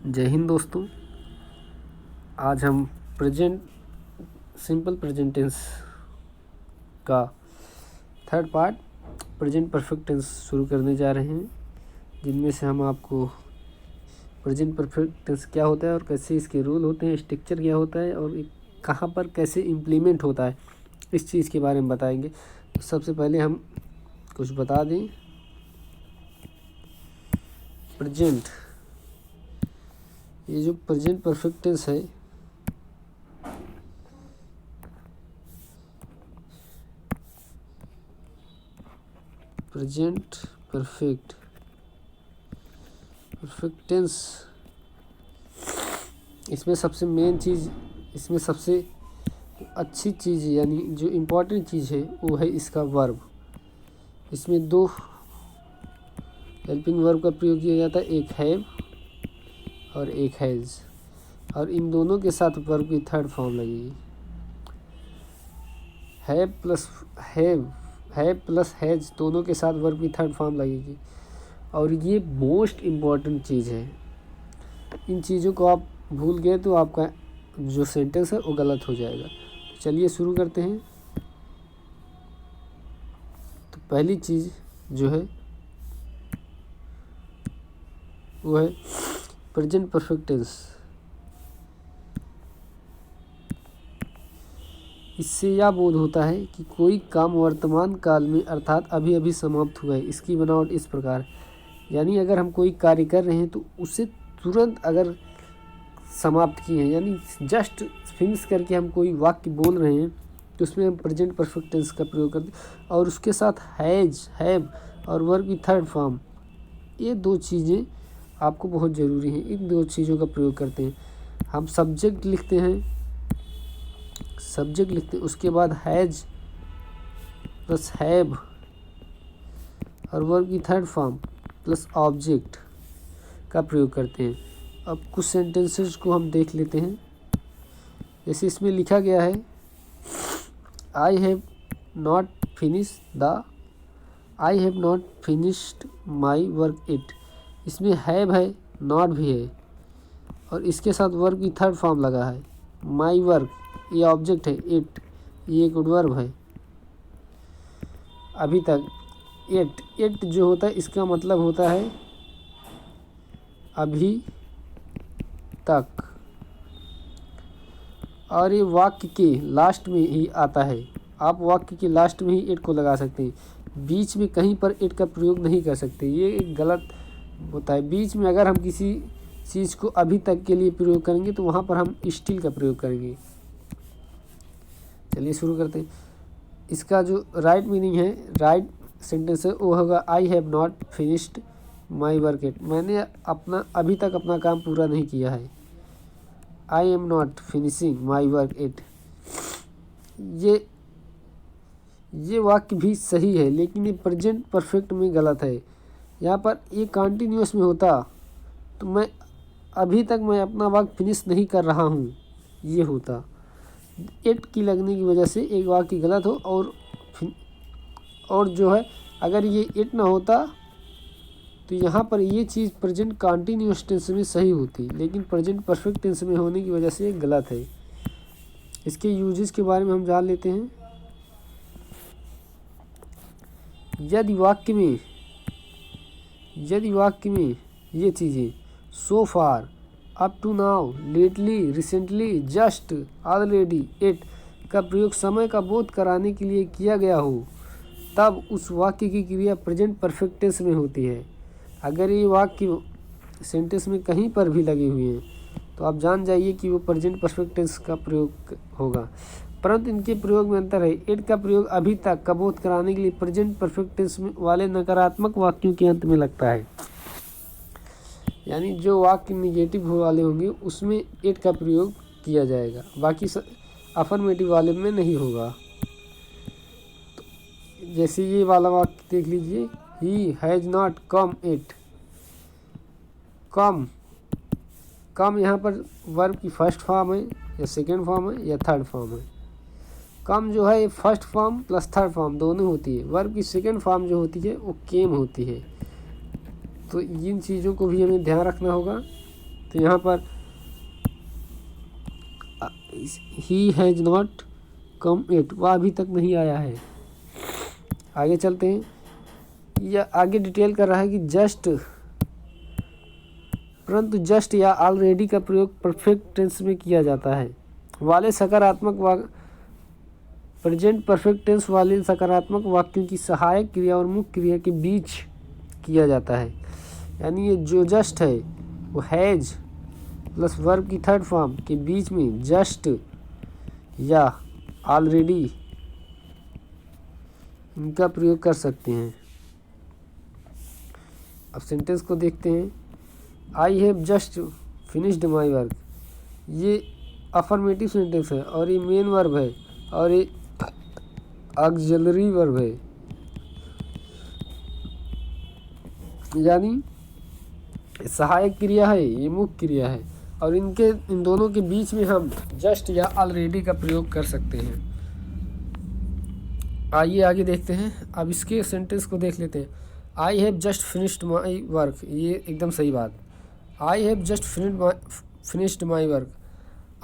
जय हिंद दोस्तों। आज हम प्रेजेंट सिंपल प्रेजेंट टेंस का third part present perfect tense शुरू करने जा रहे हैं, जिनमें से हम आपको प्रेजेंट परफेक्ट टेंस क्या होता है और कैसे इसके रूल होते हैं, स्ट्रक्चर क्या होता है और कहाँ पर कैसे इम्प्लीमेंट होता है, इस चीज़ के बारे में बताएंगे। तो सबसे पहले हम कुछ बता दें। प्रेजेंट, ये जो प्रेजेंट परफेक्ट टेंस है, प्रेजेंट परफेक्ट टेंस, इसमें सबसे मेन चीज़, इसमें सबसे अच्छी चीज़ यानी जो इम्पोर्टेंट चीज़ है वो है इसका वर्ब। इसमें दो हेल्पिंग वर्ब का प्रयोग किया जाता है, एक हैव और एक हैज़, और इन दोनों के साथ वर्ब की थर्ड फॉर्म लगेगी। हैव प्लस हैज़ दोनों के साथ वर्ब की थर्ड फॉर्म लगेगी, और ये मोस्ट इम्पॉर्टेंट चीज़ है। इन चीज़ों को आप भूल गए तो आपका जो सेंटेंस है वो गलत हो जाएगा। चलिए शुरू करते हैं। तो पहली चीज़ जो है वो है प्रेजेंट परफेक्ट टेंस। इससे यह बोध होता है कि कोई काम वर्तमान काल में अर्थात अभी अभी समाप्त हुआ है। इसकी बनावट इस प्रकार, यानी अगर हम कोई कार्य कर रहे हैं तो उसे तुरंत अगर समाप्त किए हैं, यानी जस्ट फिनिश करके हम कोई वाक्य बोल रहे हैं, तो उसमें हम प्रेजेंट परफेक्ट टेंस का प्रयोग करते हैं। और उसके साथ हैज, हैव और वर्ब की थर्ड फॉर्म, ये दो चीज़ें आपको बहुत ज़रूरी हैं। इन दो चीज़ों का प्रयोग करते हैं। हम सब्जेक्ट लिखते हैं, उसके बाद हैज प्लस हैव और वर्ब की थर्ड फॉर्म प्लस ऑब्जेक्ट का प्रयोग करते हैं। अब कुछ सेंटेंसेस को हम देख लेते हैं। जैसे इसमें लिखा गया है, I have not finished my work it. इसमें हैव है, नॉट भी है, और इसके साथ वर्ब की थर्ड फॉर्म लगा है। माई वर्क, ये ऑब्जेक्ट है, इट ये एक वर्ब है। अभी तक इट जो होता है इसका मतलब होता है अभी तक, और ये वाक्य के लास्ट में ही आता है। आप वाक्य के लास्ट में ही इट को लगा सकते हैं, बीच में कहीं पर इट का प्रयोग नहीं कर सकते, ये एक गलत होता है। बीच में अगर हम किसी चीज़ को अभी तक के लिए प्रयोग करेंगे तो वहाँ पर हम स्टिल का प्रयोग करेंगे। चलिए शुरू करते हैं। इसका जो राइट मीनिंग है, राइट सेंटेंस है, वो होगा I have not finished my work it. मैंने अभी तक अपना काम पूरा नहीं किया है। I am not finishing my work it, ये वाक्य भी सही है, लेकिन ये प्रेजेंट परफेक्ट में गलत है। यहाँ पर ये कॉन्टिन्यूस में होता तो मैं अभी तक मैं अपना वर्क फिनिश नहीं कर रहा हूँ, ये होता। इट की लगने की वजह से एक वाक्य गलत हो, और जो है अगर ये इट ना होता तो यहाँ पर ये चीज़ प्रेजेंट कॉन्टिन्यूस टेंस में सही होती, लेकिन प्रेजेंट परफेक्ट टेंस में होने की वजह से ये गलत है। इसके यूजेस के बारे में हम जान लेते हैं। यदि वाक्य में ये चीज़ें so far, up to now, lately, recently, just, already, it का प्रयोग समय का बोध कराने के लिए किया गया हो, तब उस वाक्य की क्रिया प्रेजेंट परफेक्ट टेंस में होती है। अगर ये वाक्य सेंटेंस में कहीं पर भी लगे हुए हैं तो आप जान जाइए कि वो प्रेजेंट परफेक्ट टेंस का प्रयोग होगा, परंतु इनके प्रयोग में अंतर है। इट का प्रयोग अभी तक का बोध कराने के लिए प्रेजेंट परफेक्ट टेंस में वाले नकारात्मक वाक्यों के अंत में लगता है, यानी जो वाक्य निगेटिव वाले होंगे उसमें इट का प्रयोग किया जाएगा, बाकी अफर्मेटिव वाले में नहीं होगा। तो जैसे ये वाला वाक्य देख लीजिए, he has not come it. Come यहाँ पर वर्ब की फर्स्ट फॉर्म है या सेकेंड फॉर्म है या थर्ड फॉर्म है। कम जो है first form plus third form दोनों होती है। वर्ब की सेकेंड फॉर्म जो होती है वो केम होती है। तो इन चीज़ों को भी हमें ध्यान रखना होगा। तो यहाँ पर ही हैज़ नॉट कम एट, वह अभी तक नहीं आया है। आगे चलते हैं। यह आगे डिटेल कर रहा है कि जस्ट, परंतु जस्ट या ऑलरेडी का प्रयोग परफेक्ट टेंस में किया जाता है वाले सकारात्मक प्रेजेंट परफेक्ट टेंस वाले सकारात्मक वाक्यों की सहायक क्रिया और मुख्य क्रिया के बीच किया जाता है। यानी ये जो जस्ट है वो हैज़ प्लस वर्ब की थर्ड फॉर्म के बीच में जस्ट या ऑलरेडी इनका प्रयोग कर सकते हैं। अब सेंटेंस को देखते हैं। I have just finished my work, ये अफर्मेटिव सेंटेंस है और ये मेन वर्ब है और ये ऑक्सिलरी वर्ब है, यानी सहायक क्रिया है, ये मुख्य क्रिया है और इन दोनों के बीच में हम जस्ट या ऑलरेडी का प्रयोग कर सकते हैं। आइए आगे देखते हैं। अब इसके सेंटेंस को देख लेते हैं। I have just finished my work, ये एकदम सही बात। I have just finished my work,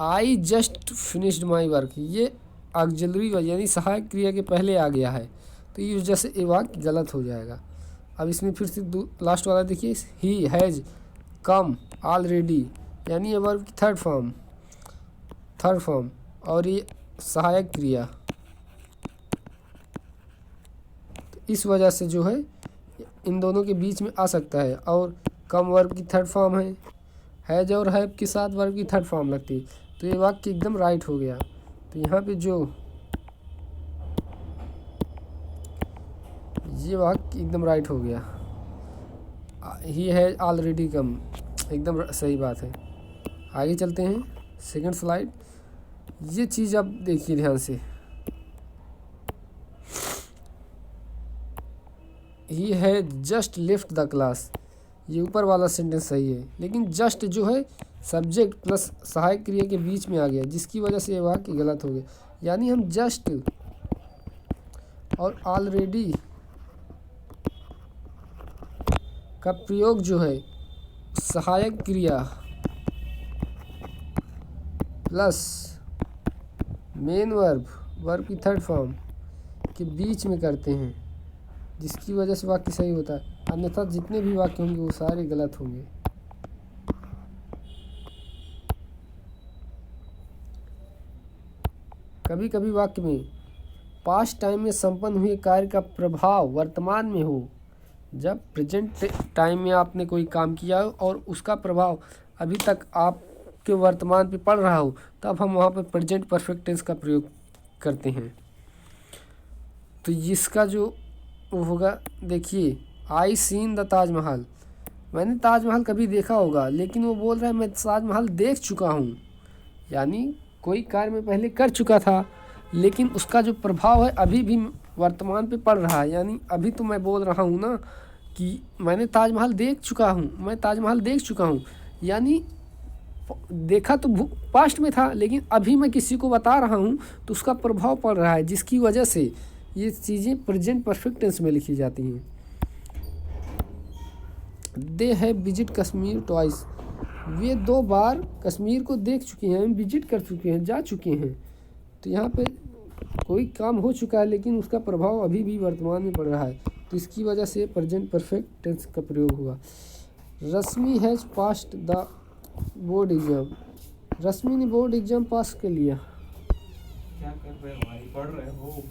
I just finished my work, ये ऑक्सिलरी यानी सहायक क्रिया के पहले आ गया है, तो ये वजह से ये वाक्य गलत हो जाएगा। अब इसमें फिर से लास्ट वाला देखिए, ही हैज़ कम ऑलरेडी, यानी ये वर्ब की थर्ड फॉर्म और ये सहायक क्रिया, तो इस वजह से जो है इन दोनों के बीच में आ सकता है। और कम वर्ब की थर्ड फॉर्म है, हैज़ और हैव के साथ वर्ब की थर्ड फॉर्म लगती है, तो ये वाक्य एकदम राइट हो गया। तो यहाँ पे जो ये वाक्य एकदम राइट हो गया, ही है ऑलरेडी कम, एकदम सही बात है। आगे चलते हैं, सेकंड स्लाइड। ये चीज़ आप देखिए ध्यान से, ही है जस्ट लेफ्ट द क्लास, ये ऊपर वाला सेंटेंस सही है, लेकिन जस्ट जो है सब्जेक्ट प्लस सहायक क्रिया के बीच में आ गया, जिसकी वजह से ये वाक्य गलत हो गया। यानी हम जस्ट और ऑलरेडी का प्रयोग जो है सहायक क्रिया प्लस मेन वर्ब की थर्ड फॉर्म के बीच में करते हैं, जिसकी वजह से वाक्य सही होता है। अन्यथा जितने भी वाक्य होंगे वो सारे गलत होंगे। कभी कभी वाक्य में पास्ट टाइम में संपन्न हुए कार्य का प्रभाव वर्तमान में हो, जब प्रेजेंट टाइम में आपने कोई काम किया हो और उसका प्रभाव अभी तक आपके वर्तमान पे पड़ रहा हो, तब हम वहाँ पर प्रेजेंट परफेक्ट टेंस का प्रयोग करते हैं। तो इसका जो होगा, देखिए, आई सीन द ताजमहल, मैंने ताजमहल कभी देखा होगा, लेकिन वो बोल रहा है मैं ताजमहल देख चुका हूँ, यानी कोई कार्य मैं पहले कर चुका था, लेकिन उसका जो प्रभाव है अभी भी वर्तमान पे पड़ रहा है। यानी अभी तो मैं बोल रहा हूँ ना कि मैंने ताजमहल देख चुका हूँ, मैं ताजमहल देख चुका हूँ, यानी देखा तो पास्ट में था, लेकिन अभी मैं किसी को बता रहा हूँ तो उसका प्रभाव पड़ रहा है, जिसकी वजह से ये चीज़ें प्रेजेंट परफेक्ट टेंस में लिखी जाती हैं। They have visit Kashmir twice, वे 2 बार कश्मीर को देख चुके हैं, विजिट कर चुके हैं, जा चुके हैं। तो यहाँ पे कोई काम हो चुका है, लेकिन उसका प्रभाव अभी भी वर्तमान में पड़ रहा है, तो इसकी वजह से प्रेजेंट परफेक्ट टेंस का प्रयोग हुआ। Rashmi has passed the board exam, Rashmi ने बोर्ड एग्ज़ाम पास कर लिया। क्या कर रहे हो भाई, पढ़ रहे हो?